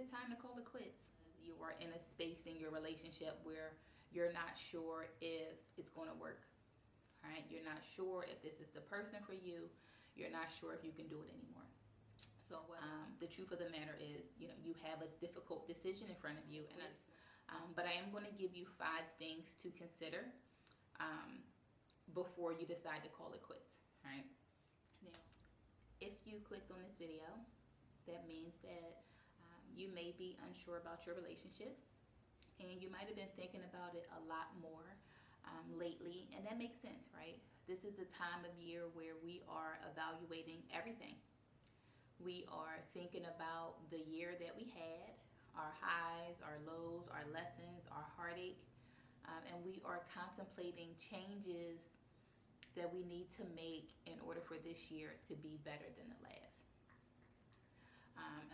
it time to call it quits? You are in a space in your relationship where you're not sure if it's going to work. All right, you're not sure if this is the person for you. You're not sure if you can do it anymore. So the truth of the matter is, you have a difficult decision in front of you, but I am going to give you 5 things to consider before you decide to call it quits. All right. Now, if you clicked on this video, that means that you may be unsure about your relationship, and you might have been thinking about it a lot more lately, and that makes sense, right? This is the time of year where we are evaluating everything. We are thinking about the year that we had, our highs, our lows, our lessons, our heartache, and we are contemplating changes that we need to make in order for this year to be better than the last.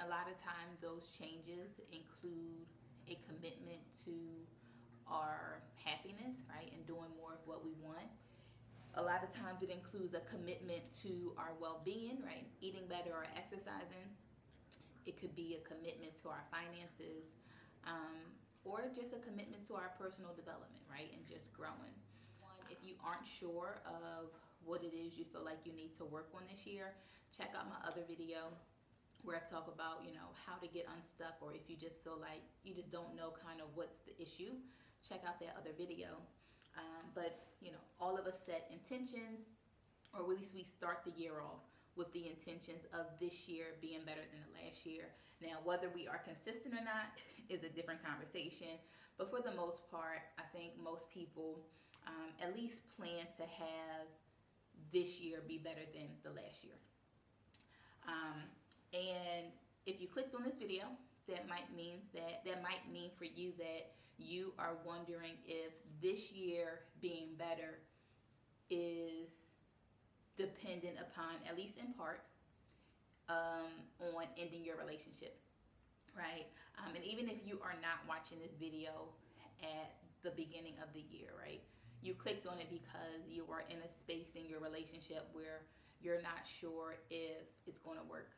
A lot of times those changes include a commitment to our happiness, right, and doing more of what we want. A lot of times it includes a commitment to our well-being, right, eating better or exercising. It could be a commitment to our finances, or just a commitment to our personal development, right, and just growing. If you aren't sure of what it is you feel like you need to work on this year, check out my other video where I talk about, how to get unstuck, or if you just feel like you just don't know kind of what's the issue, check out that other video. But all of us set intentions, or at least we start the year off with the intentions of this year being better than the last year. Now, whether we are consistent or not is a different conversation, but for the most part, I think most people at least plan to have this year be better than the last year. And if you clicked on this video, that might mean for you that you are wondering if this year being better is dependent upon, at least in part, on ending your relationship, right? And even if you are not watching this video at the beginning of the year, right? You clicked on it because you are in a space in your relationship where you're not sure if it's going to work.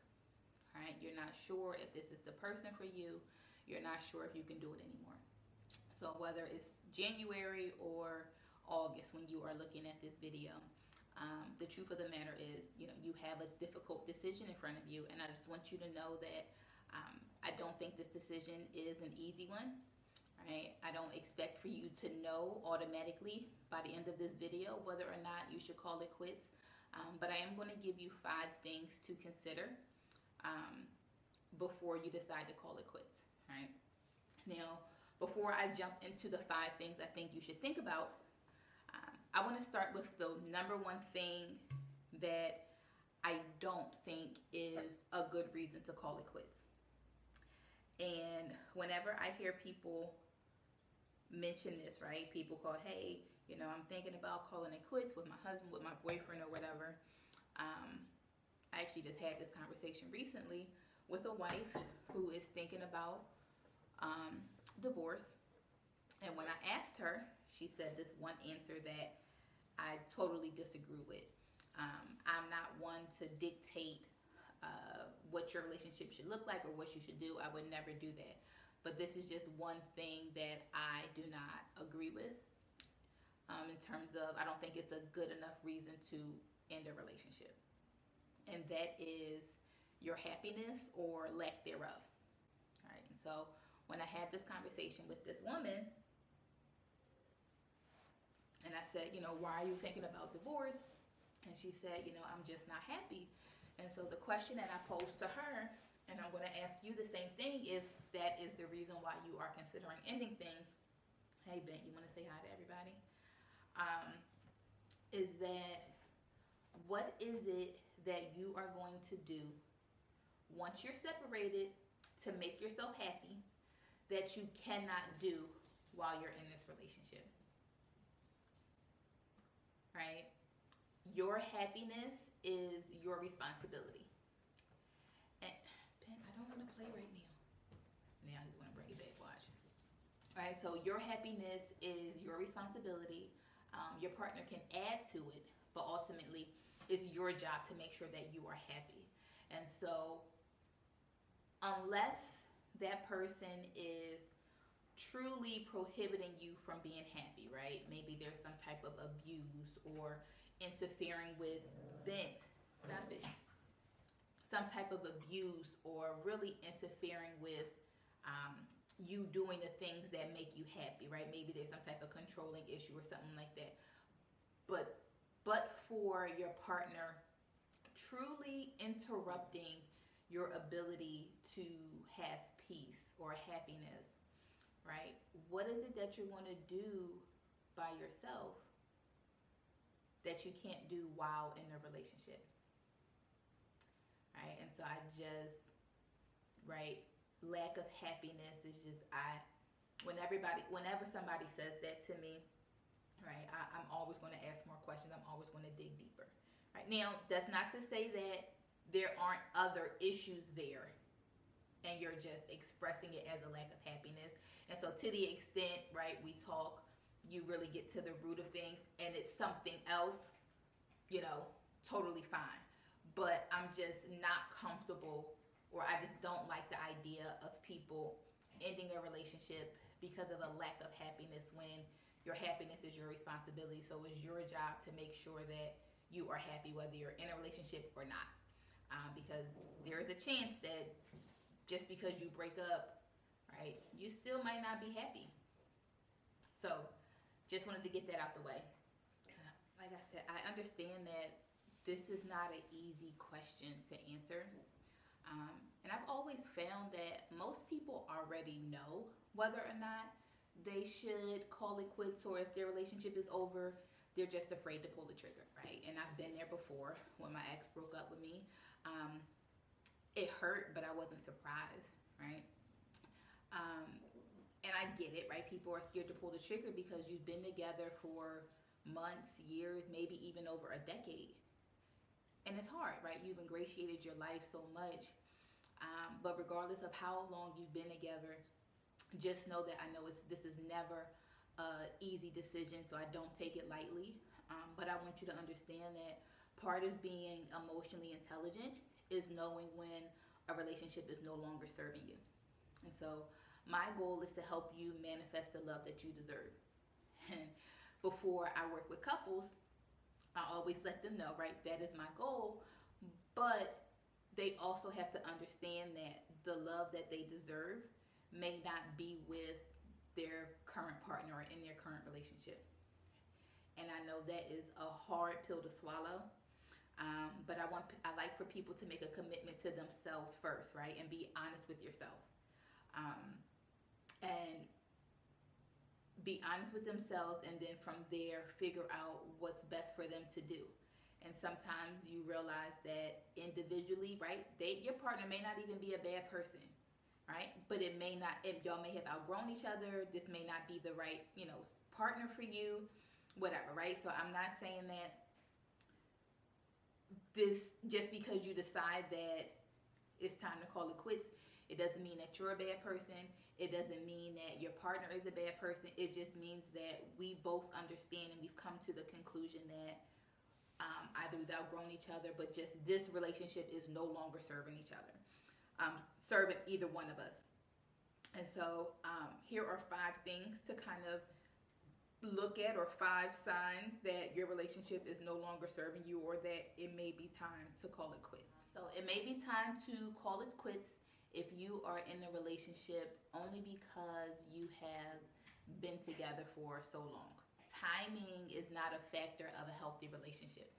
Right? You're not sure if this is the person for you. You're not sure if you can do it anymore. So whether it's January or August when you are looking at this video, the truth of the matter is, you have a difficult decision in front of you, and I just want you to know that I don't think this decision is an easy one. Right? I don't expect for you to know automatically by the end of this video whether or not you should call it quits, but I am going to give you 5 things to consider before you decide to call it quits. Right? Now, before I jump into the 5 things I think you should think about, I want to start with the number one thing that I don't think is a good reason to call it quits. And whenever I hear people mention this, right, people call, hey, I'm thinking about calling it quits with my husband, with my boyfriend, or whatever. I actually just had this conversation recently with a wife who is thinking about divorce. And when I asked her, she said this one answer that I totally disagree with. I'm not one to dictate what your relationship should look like or what you should do. I would never do that. But this is just one thing that I do not agree with in terms of, I don't think it's a good enough reason to end a relationship. And that is your happiness or lack thereof. All right. And so when I had this conversation with this woman, and I said, why are you thinking about divorce? And she said, I'm just not happy. And so the question that I posed to her, and I'm going to ask you the same thing if that is the reason why you are considering ending things. Hey, Ben, you want to say hi to everybody? Is that, what is it that you are going to do once you're separated to make yourself happy that you cannot do while you're in this relationship? Right? Your happiness is your responsibility. And Ben, I don't want to play right now. Now he's going to bring it back. Watch. All right. So your happiness is your responsibility. Your partner can add to it, but ultimately it's your job to make sure that you are happy. And so unless that person is truly prohibiting you from being happy, right? Maybe there's some type of abuse or interfering with Ben. Stop it. Some type of abuse or really interfering with um, you doing the things that make you happy, right? Maybe there's some type of controlling issue or something like that. But for your partner truly interrupting your ability to have peace or happiness, right? What is it that you want to do by yourself that you can't do while in a relationship, right? And so I just, right, lack of happiness is just, whenever somebody says that to me, right, I'm always going to ask more questions. I'm always going to dig deeper. Right now, that's not to say that there aren't other issues there and you're just expressing it as a lack of happiness. And so to the extent, right, we talk, you really get to the root of things and it's something else, totally fine. But I'm just not comfortable, or I just don't like the idea of people ending a relationship because of a lack of happiness when your happiness is your responsibility. So it's your job to make sure that you are happy whether you're in a relationship or not. Because there is a chance that just because you break up, right, you still might not be happy. So just wanted to get that out the way. Like I said, I understand that this is not an easy question to answer. And I've always found that most people already know whether or not they should call it quits, or if their relationship is over, they're just afraid to pull the trigger, right? And I've been there before when my ex broke up with me. It hurt, but I wasn't surprised, right? And I get it, right? People are scared to pull the trigger because you've been together for months, years, maybe even over a decade. And it's hard, right? You've ingratiated your life so much. But regardless of how long you've been together, just know that I know this is never an easy decision, so I don't take it lightly. But I want you to understand that part of being emotionally intelligent is knowing when a relationship is no longer serving you. And so my goal is to help you manifest the love that you deserve. And before I work with couples, I always let them know, right, that is my goal. But they also have to understand that the love that they deserve may not be with their current partner or in their current relationship. And I know that is a hard pill to swallow. But I like for people to make a commitment to themselves first, right? And be honest with yourself. And be honest with themselves, and then from there figure out what's best for them to do. And sometimes you realize that individually, right, your partner may not even be a bad person, right? But it may not, if y'all may have outgrown each other, this may not be the right, partner for you, whatever, right? So I'm not saying that this, just because you decide that it's time to call it quits, it doesn't mean that you're a bad person. It doesn't mean that your partner is a bad person. It just means that we both understand and we've come to the conclusion that either we've outgrown each other, but just this relationship is no longer serving each other, serving either one of us. And so here are 5 things to kind of look at, or 5 signs that your relationship is no longer serving you, or that it may be time to call it quits. So it may be time to call it quits if you are in a relationship only because you have been together for so long. Timing is not a factor of a healthy relationship.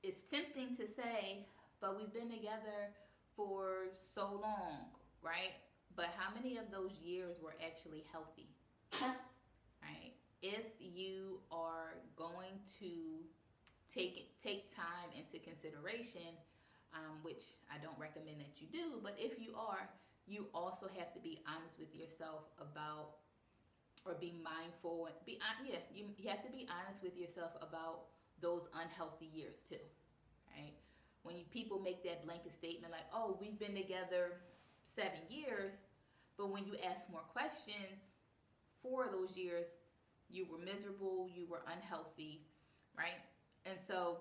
It's tempting to say, but we've been together for so long, right? But how many of those years were actually healthy, right? If you are going to take time into consideration, which I don't recommend that you do, but if you are, you also have to be honest with yourself about, or be mindful, you have to be honest with yourself about those unhealthy years too, right? When people make that blanket statement like, oh, we've been together 7 years, but when you ask more questions, 4 of those years, you were miserable, you were unhealthy, right? And so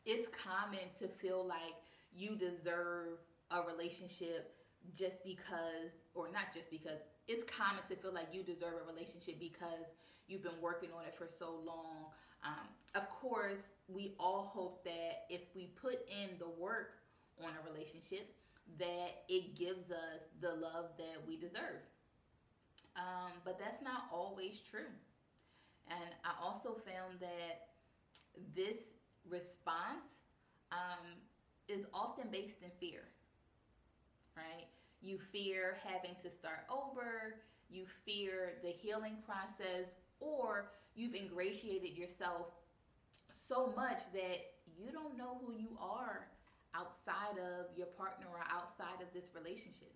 it's common to feel like you deserve a relationship just because, or not just because, it's common to feel like you deserve a relationship because you've been working on it for so long. Of course, we all hope that if we put in the work on a relationship, that it gives us the love that we deserve. But that's not always true. And I also found that this response um, is often based in fear, right? You fear having to start over, you fear the healing process, or you've ingratiated yourself so much that you don't know who you are outside of your partner or outside of this relationship,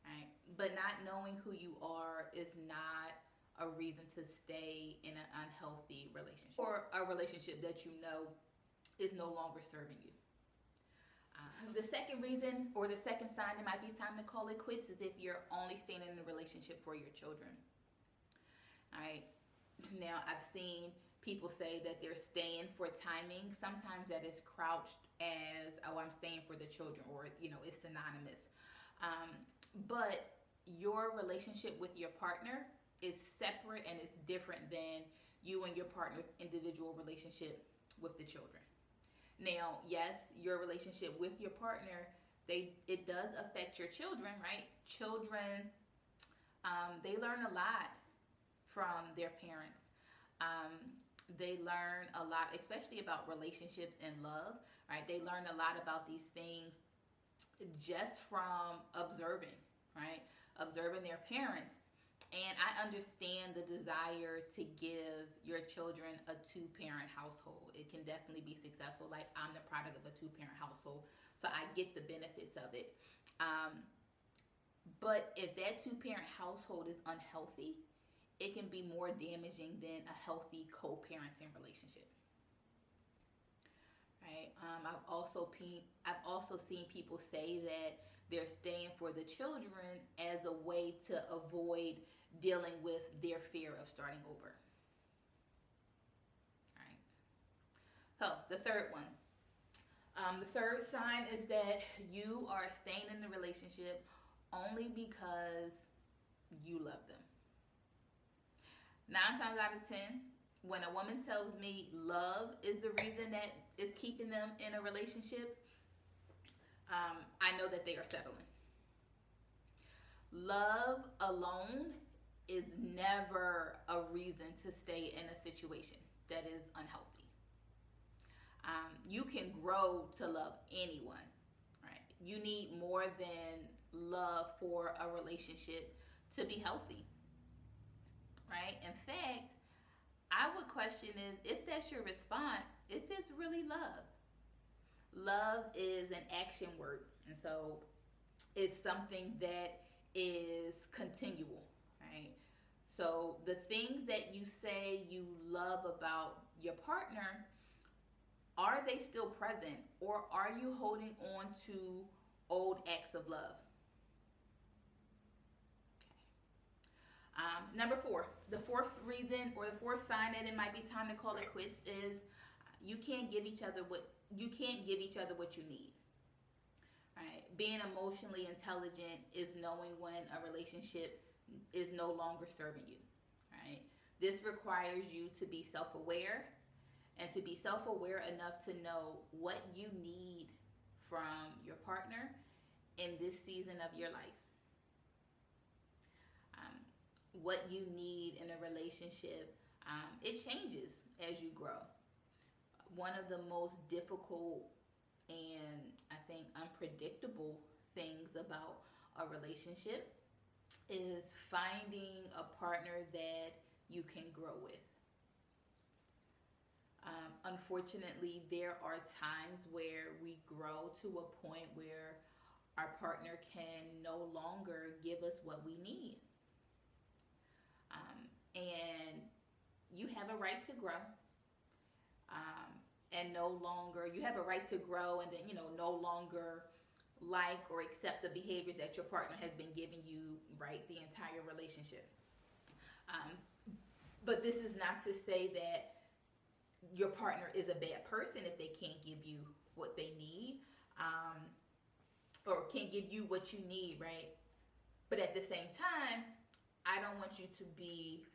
right? But not knowing who you are is not a reason to stay in an unhealthy relationship or a relationship that you know is no longer serving you. The second reason or the second sign it might be time to call it quits is if you're only staying in a relationship for your children. All right. Now, I've seen people say that they're staying for timing. Sometimes that is crouched as, oh, I'm staying for the children, or, it's synonymous. But your relationship with your partner is separate and it's different than you and your partner's individual relationship with the children. Now, yes, your relationship with your partner, it does affect your children, right? Children, they learn a lot from their parents. They learn a lot, especially about relationships and love, right? They learn a lot about these things just from observing, right? Observing their parents. And I understand the desire to give your children a two-parent household. It can definitely be successful. Like, I'm the product of a two-parent household, so I get the benefits of it. But if that two-parent household is unhealthy, it can be more damaging than a healthy co-parenting relationship. Right? I've also seen people say that they're staying for the children as a way to avoid dealing with their fear of starting over. All right. So the third one. The third sign is that you are staying in the relationship only because you love them. 9 times out of 10, when a woman tells me love is the reason that is keeping them in a relationship, I know that they are settling. Love alone is never a reason to stay in a situation that is unhealthy. You can grow to love anyone, right? You need more than love for a relationship to be healthy, right? In fact, I would question is if that's your response, if it's really love. Love is an action word, and so it's something that is continual, right? So the things that you say you love about your partner, are they still present, or are you holding on to old acts of love? Number 4, the fourth reason or the fourth sign that it might be time to call it quits is you can't give each other what you need. Right? Being emotionally intelligent is knowing when a relationship is no longer serving you. Right? This requires you to be self-aware and to be self-aware enough to know what you need from your partner in this season of your life. What you need in a relationship, it changes as you grow. One of the most difficult and I think unpredictable things about a relationship is finding a partner that you can grow with. Unfortunately, there are times where we grow to a point where our partner can no longer give us what we need. And you have a right to grow. And no longer, you have a right to grow and then, no longer like or accept the behaviors that your partner has been giving you, right, the entire relationship. But this is not to say that your partner is a bad person if they can't give you what they need. or can give you what you need, right? But at the same time, I don't want you to be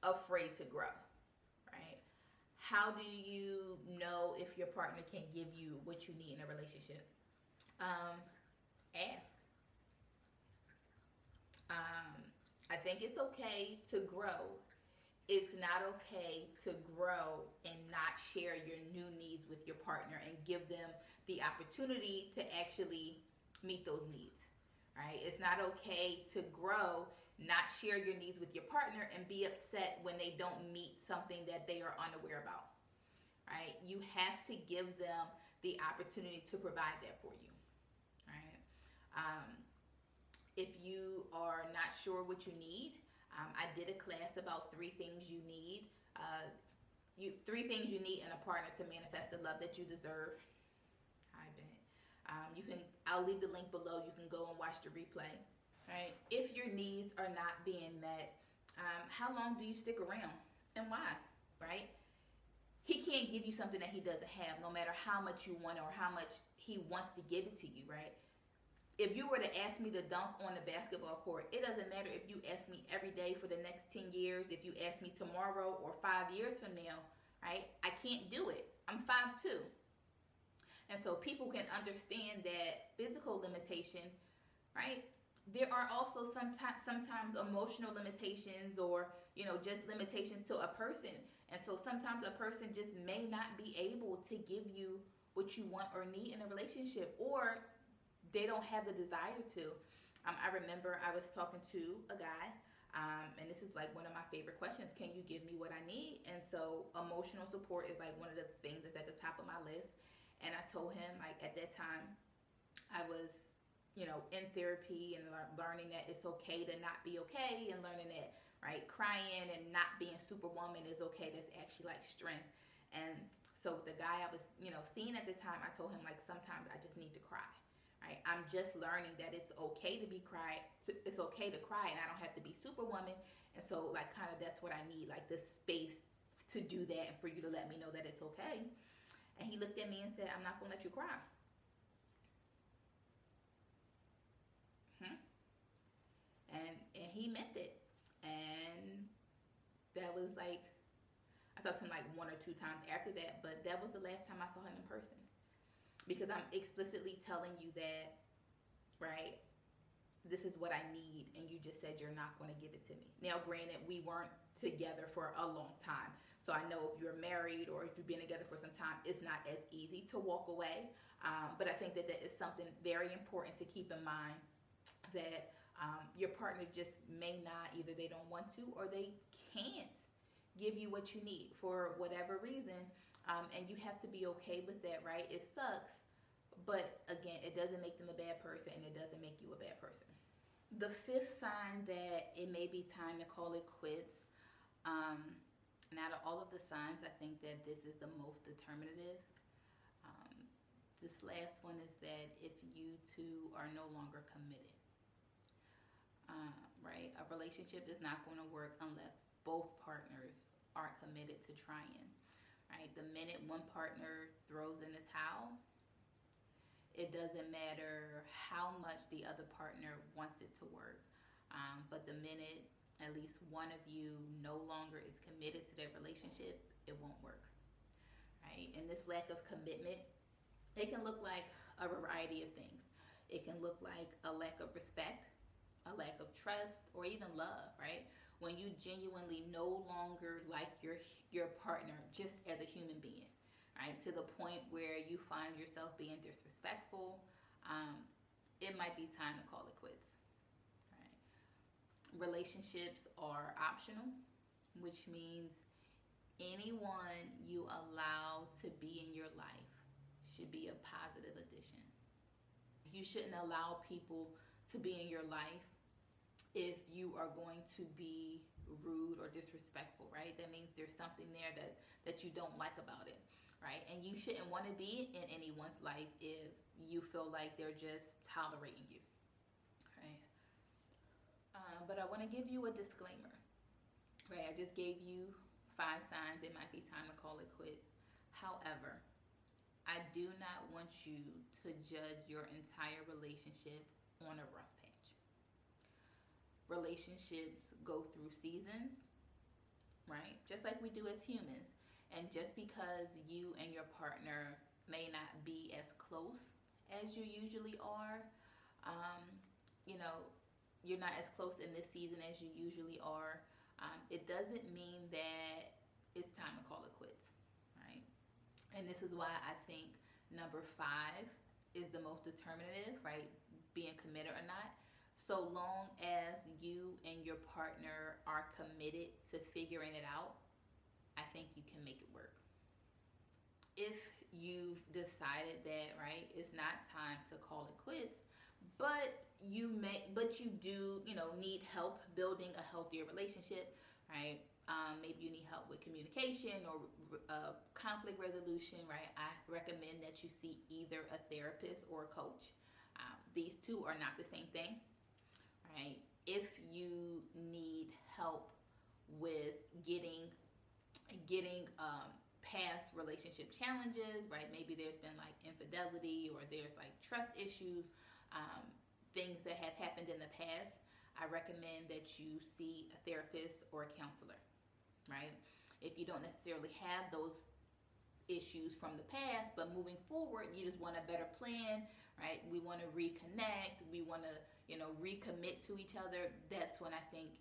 afraid to grow, right? How do you know if your partner can give you what you need in a relationship? Ask. Um, I think it's okay to grow. It's not okay to grow and not share your new needs with your partner and give them the opportunity to actually meet those needs, right? It's not okay to grow, not share your needs with your partner, and be upset when they don't meet something that they are unaware about, right? You have to give them the opportunity to provide that for you, right? If you are not sure what you need, I did a class about three things you need. Three things you need in a partner to manifest the love that you deserve. Hi, Ben. I'll leave the link below. You can go and watch the replay. Right? If your needs are not being met, how long do you stick around and why? Right? He can't give you something that he doesn't have, no matter how much you want or how much he wants to give it to you. Right? If you were to ask me to dunk on the basketball court, it doesn't matter if you ask me every day for the next 10 years, if you ask me tomorrow or 5 years from now, right? I can't do it. I'm 5'2". And so people can understand that physical limitation, right? There are also sometimes emotional limitations or, just limitations to a person. And so sometimes a person just may not be able to give you what you want or need in a relationship, or they don't have the desire to. I remember I was talking to a guy, and this is like one of my favorite questions: can you give me what I need? And so emotional support is like one of the things that's at the top of my list. And I told him, like, at that time, I was, in therapy and learning that it's okay to not be okay, and learning that, right, crying and not being superwoman is okay. That's actually like strength. And so the guy I was, seeing at the time, I told him, like, sometimes I just need to cry. Right? I'm just learning that it's okay to it's okay to cry, and I don't have to be superwoman. And so, like, kind of that's what I need, like, this space to do that and for you to let me know that it's okay. And he looked at me and said, I'm not going to let you cry. And he meant it. And that was like, I talked to him like 1 or 2 times after that, but that was the last time I saw him in person. Because I'm explicitly telling you that, right, this is what I need, and you just said you're not going to give it to me. Now, granted, we weren't together for a long time, so I know if you're married or if you've been together for some time, it's not as easy to walk away. But I think that is something very important to keep in mind, that your partner just may not, either they don't want to or they can't give you what you need for whatever reason. And you have to be okay with that, right? It sucks. But again, it doesn't make them a bad person, and it doesn't make you a bad person. The 5th sign that it may be time to call it quits. And out of all of the signs, I think that this is the most determinative. This last one is that if you two are no longer committed, right? A relationship is not going to work unless both partners are committed to trying, right? The minute one partner throws in the towel, it doesn't matter how much the other partner wants it to work. But the minute at least one of you no longer is committed to that relationship, it won't work, right? And this lack of commitment, it can look like a variety of things. It can look like a lack of respect, a lack of trust, or even love, right? When you genuinely no longer like your partner just as a human being, right? To the point where you find yourself being disrespectful, it might be time to call it quits, right? Relationships are optional, which means anyone you allow to be in your life should be a positive addition. You shouldn't allow people to be in your life if you are going to be rude or disrespectful, right? That means there's something there that you don't like about it, right? And you shouldn't want to be in anyone's life if you feel like they're just tolerating you, right? But I want to give you a disclaimer, right? I just gave you 5 signs it might be time to call it quits. However, I do not want you to judge your entire relationship on a rough patch. Relationships go through seasons, right? Just like we do as humans. And just because you and your partner may not be as close as you usually are, um, you know, you're not as close in this season as you usually are, it doesn't mean that it's time to call it quits, right? And this is why I think number 5 is the most determinative, right? Being committed or not. So long as you and your partner are committed to figuring it out, I think you can make it work. If you've decided that, right, it's not time to call it quits, but you do, need help building a healthier relationship, right? Maybe you need help with communication or conflict resolution, right? I recommend that you see either a therapist or a coach. These two are not the same thing, right? If you need help with getting past relationship challenges, right? Maybe there's been like infidelity or there's like trust issues, things that have happened in the past. I recommend that you see a therapist or a counselor, right? If you don't necessarily have those issues from the past, but moving forward, you just want a better plan, right? We want to reconnect. We want to, recommit to each other. That's when I think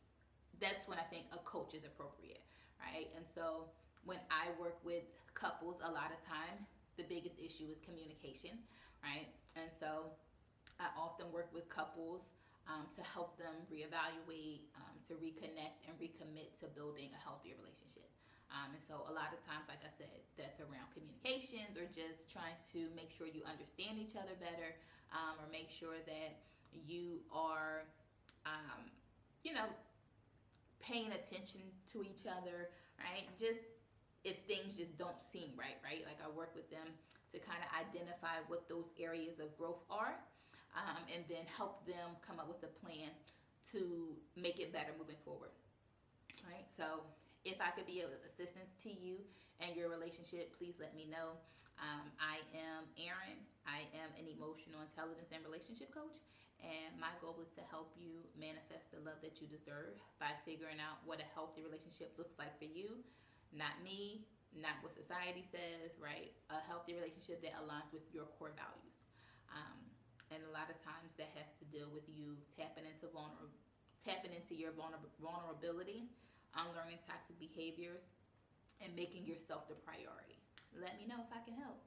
a coach is appropriate, right? And so when I work with couples, a lot of time the biggest issue is communication, right? And so I often work with couples to help them reevaluate, to reconnect and recommit to building a healthier relationship. And so a lot of times, like I said, that's around communications or just trying to make sure you understand each other better, or make sure that you are, paying attention to each other, right? Just if things just don't seem right? Like I work with them to kind of identify what those areas of growth are, and then help them come up with a plan to make it better moving forward, right? So if I could be of assistance to you and your relationship, please let me know. I am Erin. I am an emotional intelligence and relationship coach, and my goal is to help you manifest the love that you deserve by figuring out what a healthy relationship looks like for you. Not me, not what society says, right? A healthy relationship that aligns with your core values. And a lot of times that has to deal with you tapping into your vulnerability, unlearning toxic behaviors, and making yourself the priority. Let me know if I can help.